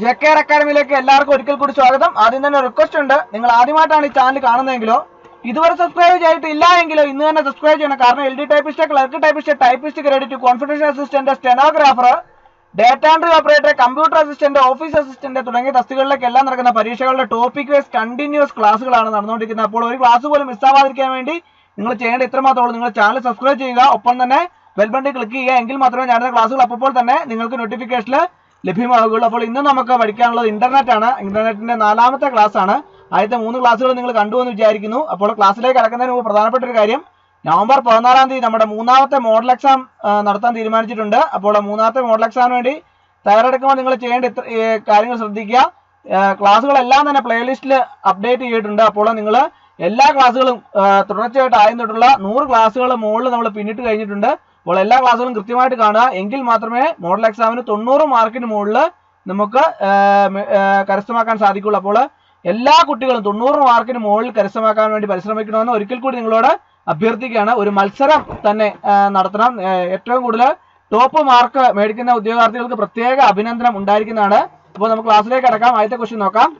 ജെകെആർ അക്കാഡമിയിലേക്ക് എല്ലാവർക്കും ഒരിക്കൽ കൂടി സ്വാഗതം. ആദ്യം തന്നെ റിക്വസ്റ്റ് ഉണ്ട്, നിങ്ങൾ ആദ്യമായിട്ടാണ് ഈ ചാനൽ കാണുന്നതെങ്കിലോ ഇതുവരെ സബ്സ്ക്രൈബ് ചെയ്തിട്ടില്ല എങ്കിലോ ഇന്ന് തന്നെ സബ്സ്ക്രൈബ് ചെയ്യണം. കാരണം LD typist, clerk typist, typist credit, confidential assistant, stenographer, data entry operator, computer assistant, office assistant തുടങ്ങിയ തസ്തികകളിലേക്ക് എല്ലാം നടക്കുന്ന പരീക്ഷകളുടെ ടോപ്പിക് വൈസ് കണ്ടിന്യൂസ് ക്ലാസ്സുകളാണ് നടന്നുകൊണ്ടിരിക്കുന്നത്. അപ്പോൾ ഒരു ക്ലാസ് പോലും മിസ്സാവാതിരിക്കാൻ വേണ്ടി നിങ്ങൾ ചെയ്യേണ്ട ഇത്രമാത്രമേ ഉള്ളൂ. നിങ്ങൾ ചാനൽ സബ്സ്ക്രൈബ് ചെയ്യുക, ഒപ്പം തന്നെ ബെൽ ബട്ടൺ ക്ലിക്ക് ചെയ്യുക. എങ്കിൽ മാത്രമേ ഞാനുന്ന ക്ലാസ്സുകൾ അപ്പോൾ തന്നെ നിങ്ങൾക്ക് നോട്ടിഫിക്കേഷനിൽ ലഭ്യമാകുകയുള്ളൂ. അപ്പോൾ ഇന്ന് നമുക്ക് പഠിക്കാനുള്ളത് ഇന്റർനെറ്റ് ആണ്. ഇന്റർനെറ്റിന്റെ 4ാമത്തെ ക്ലാസ് ആണ്. ആദ്യത്തെ 3 ക്ലാസ്സുകൾ നിങ്ങൾ കണ്ടുവെന്ന് വിചാരിക്കുന്നു. അപ്പോൾ ക്ലാസ്സിലേക്ക് കടക്കുന്നതിന് മുമ്പ് പ്രധാനപ്പെട്ട ഒരു കാര്യം, നവംബർ 14-ാം തീയതി നമ്മുടെ 3ാമത്തെ മോഡൽ എക്സാം നടത്താൻ തീരുമാനിച്ചിട്ടുണ്ട്. അപ്പോൾ 3ാമത്തെ മോഡൽ എക്സാമിന് വേണ്ടി തയ്യാറെടുക്കുമ്പോൾ നിങ്ങൾ ചെയ്യേണ്ട കാര്യങ്ങൾ ശ്രദ്ധിക്കുക. ക്ലാസ്സുകളെല്ലാം തന്നെ പ്ലേലിസ്റ്റിൽ അപ്ഡേറ്റ് ചെയ്തിട്ടുണ്ട്. അപ്പോൾ നിങ്ങൾ എല്ലാ ക്ലാസ്സുകളും തുടർച്ചയായിട്ട് ആദ്യം തൊട്ടുള്ള 100 ക്ലാസ്സുകൾ മുകളിൽ നമ്മൾ പിന്നിട്ട് കഴിഞ്ഞിട്ടുണ്ട്. അപ്പോൾ എല്ലാ ക്ലാസ്സുകളും കൃത്യമായിട്ട് കാണുക. എങ്കിൽ മാത്രമേ മോഡൽ എക്സാമിന് 90 മാർക്കിന് മുകളിൽ നമുക്ക് കരസ്ഥമാക്കാൻ സാധിക്കുള്ളൂ. അപ്പോൾ എല്ലാ കുട്ടികളും 90 മാർക്കിന് മുകളിൽ കരസ്ഥമാക്കാൻ വേണ്ടി പരിശ്രമിക്കണമെന്ന് ഒരിക്കൽ കൂടി നിങ്ങളോട് അഭ്യർത്ഥിക്കുകയാണ്. ഒരു മത്സരം തന്നെ നടത്തണം. ഏറ്റവും കൂടുതൽ ടോപ്പ് മാർക്ക് മേടിക്കുന്ന ഉദ്യോഗാർത്ഥികൾക്ക് പ്രത്യേക അഭിനന്ദനം ഉണ്ടായിരിക്കുന്നതാണ്. അപ്പോൾ നമുക്ക് ക്ലാസ്സിലേക്ക് കടക്കാം. ആദ്യത്തെ ക്വസ്റ്റ്യൻ നോക്കാം.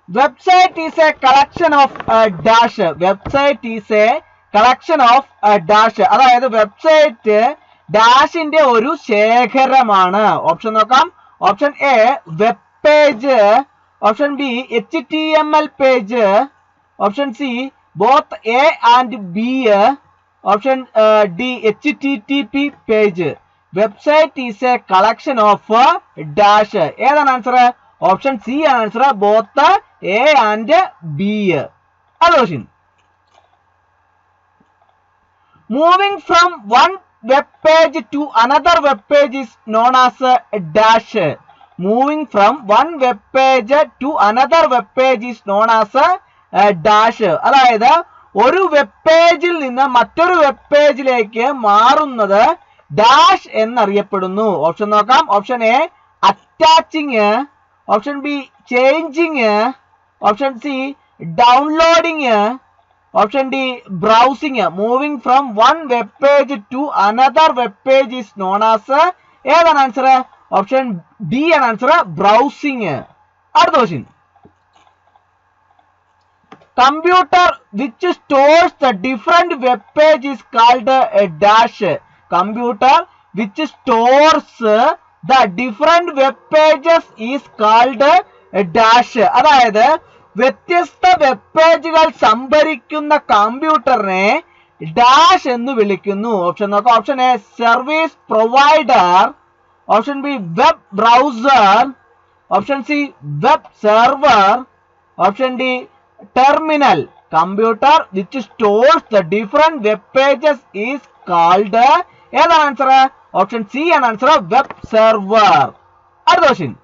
Website is A collection of dash. Website is A collection of dash. അതായത് വെബ്സൈറ്റ് ഡാഷിന്റെ ഒരു ശേഖരമാണ്. ഓപ്ഷൻ നോക്കാം. Option A web page, option B HTML page, option C both A and B, option D HTTP page. Website is A collection of dash. ഏതാണ് answer? Option C ആണ് answer, both A and B. അത് question. Moving from one web page to another web page is known as a dash. Moving from one web page to another web page is known as a dash. അതായത് ഒരു web പേജിൽ നിന്ന് മറ്റൊരു web പേജിലേക്ക് മാറുന്നത് dash എന്നറിയപ്പെടുന്നു. Option നോക്കാം. Option A attaching, option B changing, option C downloading, option D browsing. Moving from one web page to another web page is known as. ഏതാണ് ആൻസർ? ഓപ്ഷൻ ഡി ആണ് answer, browsing. അടുത്ത question. Computer which stores the different web page is called a dash. Computer which stores the different web pages is called a dash. അതായത് വ്യത്യസ്ത web പേജുകൾ സംഭരിക്കുന്ന കമ്പ്യൂട്ടറിനെ dash എന്ന് വിളിക്കുന്നു. Option നോക്കാം. Option A service provider, option B web browser, option C web server, option D terminal. Computer which stores the different web pages is called. ഏതാണ് answer? Option C ആണ് answer, web server. അടുത്ത question.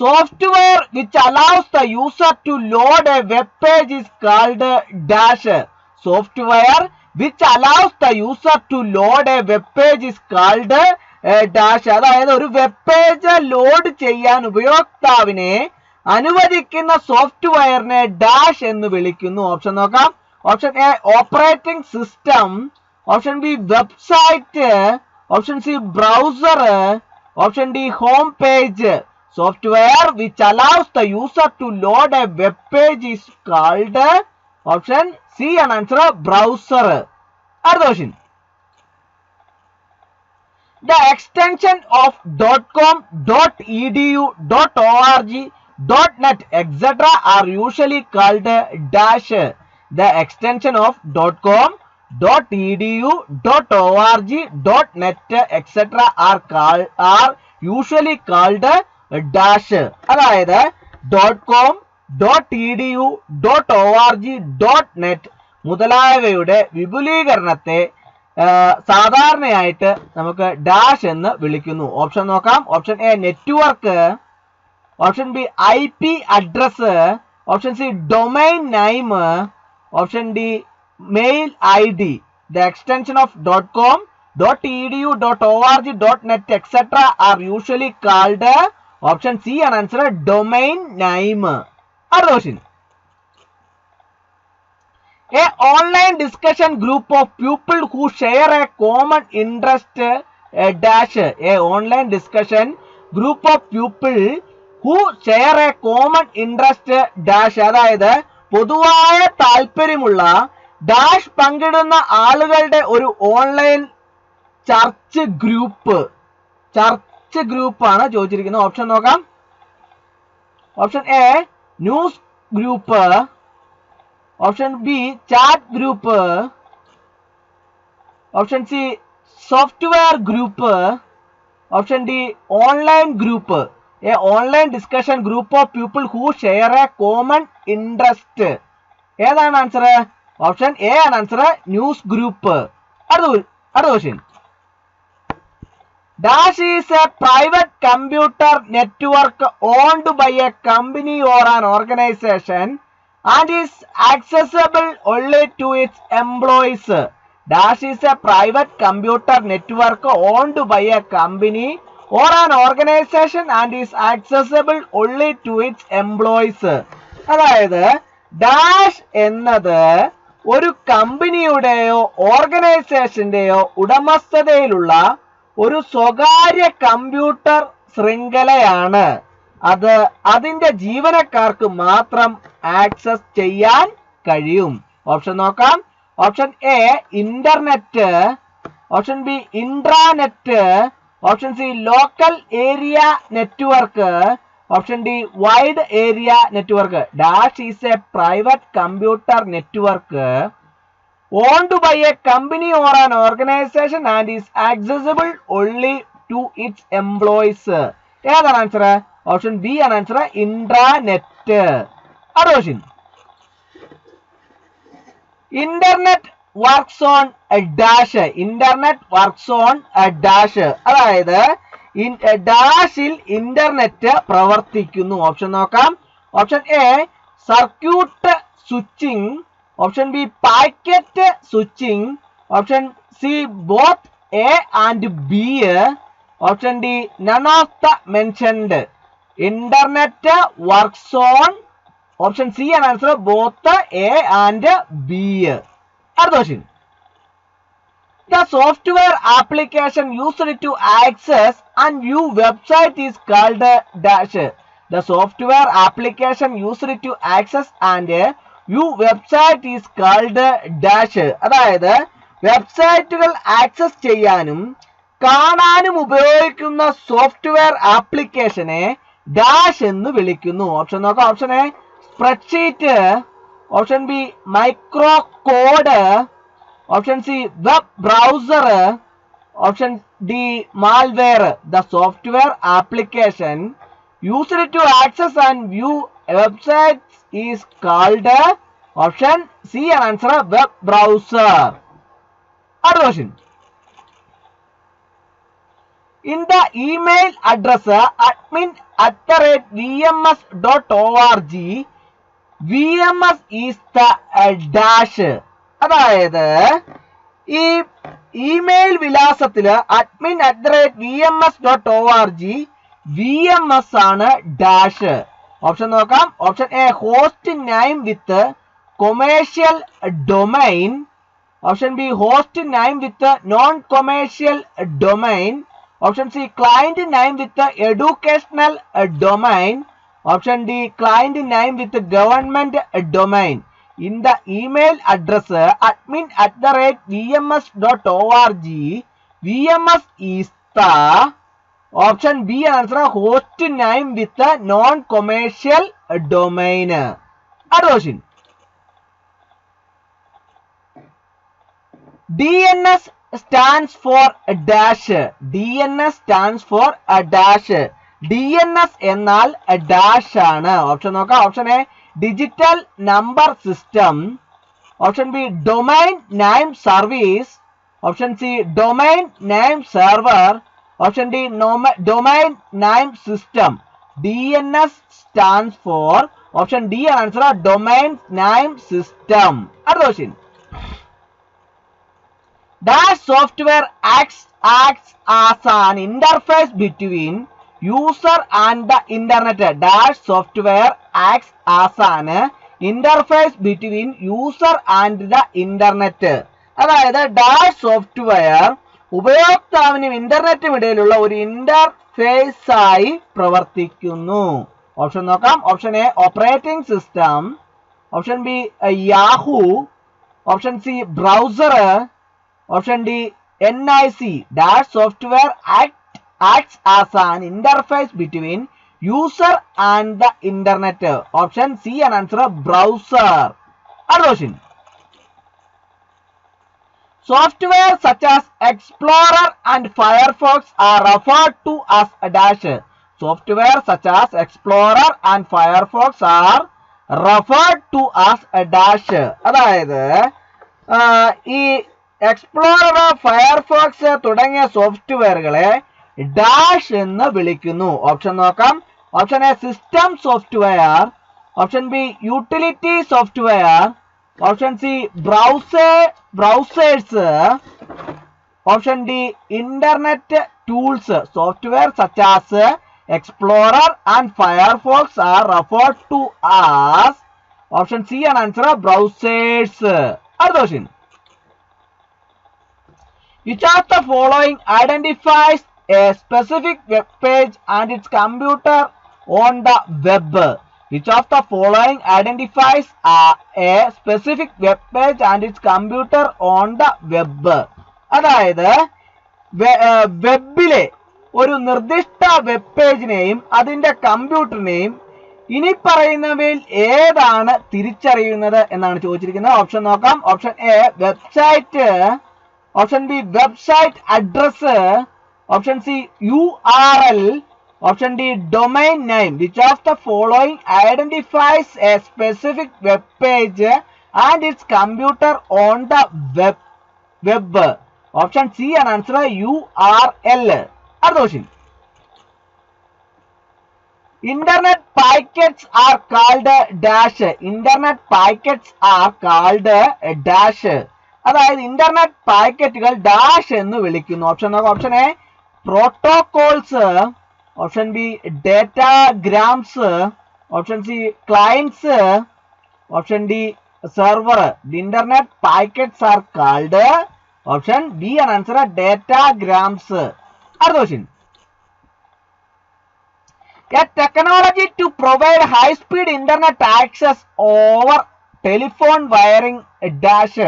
Software which allows the user to load a web page is called dash. Software which allows the user to load a web page is called dash. അതായത് ഒരു web page load ചെയ്യാൻ ഉപയോക്താവിനെ അനുവദിക്കുന്ന സോഫ്റ്റ്വെയറിനെ dash എന്ന് വിളിക്കുന്നു. Option നോക്കാം. Option A operating system, option B website, option C browser, option D home page. Software which allows the user to load a web page is called. Option C an answer, browser. Other question. The extension of .com, .edu, .org, .net etc. are usually called dash. The extension of .com, .edu, .org, .net etc. are usually called dash. അതായത് .com, .edu, .org, .net മുതലായവയുടെ വിപുലീകരണത്തെ സാധാരണയായിട്ട് നമുക്ക് dash എന്ന് വിളിക്കുന്നു. Option നോക്കാം. Option A network, option B IP address, option C domain name, option D mail ID. The extension of .com, .edu, .org, .net etc. are usually called. Option C an answer, domain name. Other question. A online discussion group of people who share a common interest a dash a online discussion group of people who share a common interest dash അതായത് പൊതുവായ താല്പര്യമുള്ള dash പങ്കിടുന്ന ആളുകളുടെ ഒരു online church ഗ്രൂപ്പാണ് ചോദിച്ചിരിക്കുന്നത്. Option നോക്കാം. Option A news group, option B chat group, option C software group, option D online group. A online discussion group of people who share A common interest. ഏതാണ് answer? Option A ആണ് answer, news group. അടുത്ത question. Dash is a private computer network owned by a company or an organization and is accessible only to its employees. Dash is a private computer network owned by a company or an organization and is accessible only to its employees. അതായത് dash എന്നത് ഒരു കമ്പനിയുടെയോ ഓർഗനൈസേഷന്റെയോ ഉടമസ്ഥതയിലുള്ള ഒരു സ്വകാര്യ computer ശൃംഖലയാണ്. അത് അതിന്റെ ജീവനക്കാർക്ക് മാത്രം ആക്സസ് ചെയ്യാൻ കഴിയും. ഓപ്ഷൻ നോക്കാം. Option A internet, option B intranet, option C local area network, option D wide area network. Dash is A private computer network owned by a company or an organization and is accessible only to its employees. ഏതാണ് answer? Option B ആണ് answer, intranet. അടുത്ത question. Internet works on dash. Internet works on dash അതായത് ഡാഷിൽ internet പ്രവർത്തിക്കുന്നു. Option നോക്കാം. Option A circuit switching, option B packet switching, option C both A and B, option D none of the mentioned. Internet works on, option C ആണ് answer, both A and B. അടുത്ത question. The software application used to access and view website is called dash. The software application used to access and view website is called dash. അതായത് വെബ്സൈറ്റുകൾ access ചെയ്യാനും കാണാനും ഉപയോഗിക്കുന്ന software ആപ്ലിക്കേഷനെ dash എന്ന് വിളിക്കുന്നു. Option നോക്കാം. Option A spreadsheet, option B micro code, option C web browser, option D malware. The software application used to access and view website is called option C an answer, web browser. Other question. In the email address admin@vms.org, VMS is the dash. അതായത് ഈ email വിലാസത്തില് admin@vms.org VMS ആണ് dash. Option നോക്കാം. Option A host name with commercial domain, option B host name with non commercial domain, option C client name with educational domain, option D client name with government domain. In the email address admin@vms.org, VMS is the option B answer, host name with non commercial domain. അടുത്ത question. DNS stands for dash. DNS stands for dash. DNS എന്നാൽ dash ആണ്. Option നോക്കാം. Option A digital number system, option B domain name service, option C domain name server, option D domain name system. DNS stands for option D answer, domain name system. അടുത്ത question. Dash software acts as an interface between user and the internet. Dash software acts as an interface between user and the internet. അതായത് dash software ഉപയോക്താവിനും ഇന്റർനെറ്റും ഇടയിലുള്ള ഒരു interface ആയി പ്രവർത്തിക്കുന്നു. Option നോക്കാം. Option A operating system, option B Yahoo, option C browser, option D NIC dash software acts as an interface between user and the internet. Option C and answer browser. Other question. Software such as Explorer and Firefox are referred to as a dash. Software such as Explorer and Firefox are referred to as a dash. അതായത് ഈ explorer, Firefox തുടങ്ങിയ സോഫ്റ്റ്വെയറുകളെ dash എന്ന് വിളിക്കുന്നു. Option നോക്കാം. Option A system software, option B utility software, option C browsers, option D internet tools. Software such as Explorer and Firefox are referred to as. Option C ആണ് answer browsers. അടുത്ത question. Which of the following identifies a specific web page and its computer on the web? Which of the following identifies a specific web page and its computer on the web? അതായത് വെബിലെ ഒരു നിർദ്ദിഷ്ട web പേജിനെയും അതിന്റെ കമ്പ്യൂട്ടറിനെയും ഇനി പറയുന്നവയിൽ ഏതാണ് തിരിച്ചറിയുന്നത് എന്നാണ് ചോദിച്ചിരിക്കുന്നത്. ഓപ്ഷൻ നോക്കാം. Option A website, option B website address, option C URL, option D domain name. Which of the following identifies a specific web page and its computer on the web? Option C ആണ് answer URL. അടുത്ത question. Internet packets are called dash. Internet packets are called dash. അതായത് internet പാക്കറ്റുകൾ dash എന്ന് വിളിക്കുന്നു. Option നോക്കാം. Option A protocols, option B datagrams, option C clients, option D server. The internet packets are called. Option B ആണ് answer ഡേറ്റാഗ്രാംസ്. അടുത്ത question. A technology to provide high speed internet access over telephone wiring dash.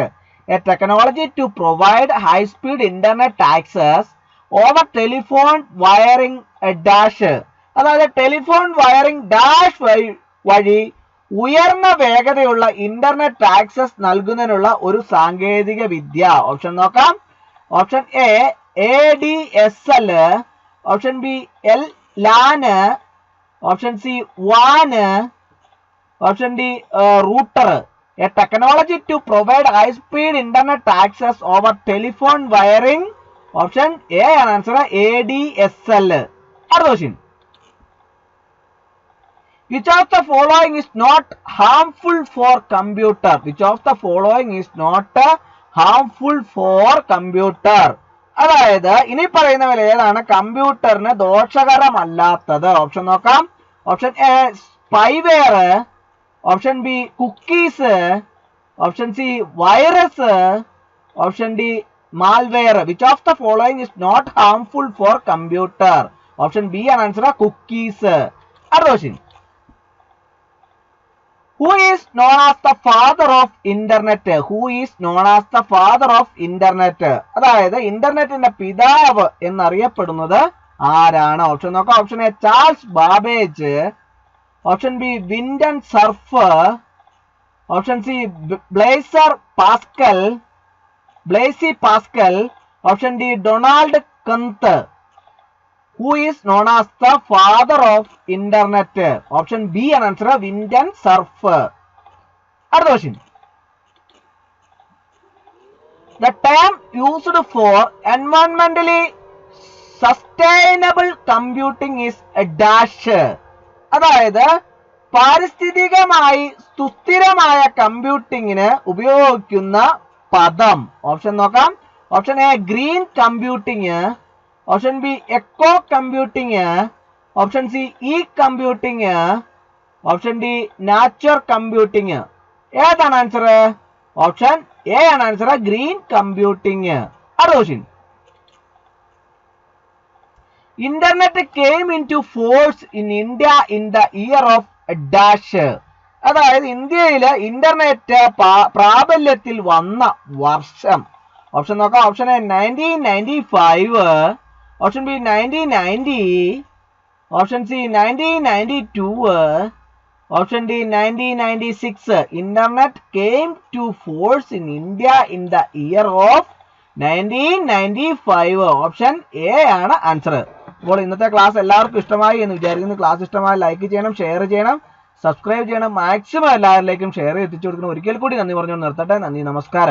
A technology to provide high speed internet access over telephone wiring dash. അതായത് telephone wiring dash വഴി ഉയർന്ന വേഗതയുള്ള internet access നൽകുന്നതിനുള്ള ഒരു സാങ്കേതിക വിദ്യ. Option നോക്കാം. Option A ADSL, option B LAN, option C WAN, option D router. A technology to provide high speed internet access over telephone wiring. Option A and answer ADSL. Other question. Which of the following is not harmful for computer? Which of the following is not harmful for computer? അതായത് ഇനി പറയുന്നവയിൽ ഏതാണ് കമ്പ്യൂട്ടറിന് ദോഷകരമല്ലാത്തത്? Option നോക്കാം. Option A spyware, option B cookies, option C virus, option D malware. Which of the following is not harmful for computer? Option B ആണ് answer cookies. അടുത്ത question. Who is known as the father of internet? Who is known as the father of internet? അതായത് ഇന്റർനെറ്റിന്റെ പിതാവ് എന്നറിയപ്പെടുന്നത് ആരാണ്? Option നോക്കാം. Option A Charles Babbage, option B Vinton Cerf, option C Blaise Pascal, option D Donald Knuth. Who is known as the father of internet? Option B and answer Vincent Cerf. Other question. The term used for environmentally sustainable computing is a dash. അതായത് പാരിസ്ഥിതികമായി സുസ്ഥിരമായ കമ്പ്യൂട്ടിങ്ങിന് ഉപയോഗിക്കുന്ന പദം. Option നോക്കാം. Option A green computing, option B eco computing, option C E computing, option D natural computing. ഏതാണ് answer? Option A ആണ് answer green computing. അടുത്ത question. Internet came into force in India in the year of dash. അതായത് ഇന്ത്യയിൽ internet പ്രാബല്യത്തിൽ വന്ന വർഷം. Option നോക്കാം. Option A 1995, option B 1990, option C 1992, option D 1996. Internet came to force in India in the year of 1995. Option A ആണ് answer. അപ്പോൾ ഇന്നത്തെ class എല്ലാവർക്കും ഇഷ്ടമായി എന്ന് വിചാരിക്കുന്നു. ക്ലാസ് ഇഷ്ടമായി ലൈക്ക് ചെയ്യണം, ഷെയർ ചെയ്യണം, സബ്സ്ക്രൈബ് ചെയ്യണം. മാക്സിമം എല്ലാവരിലേക്കും ഷെയർ എത്തിച്ചു കൊടുക്കണം. ഒരിക്കൽ കൂടി നന്ദി പറഞ്ഞു നിർത്തട്ടെ. നന്ദി, നമസ്കാരം.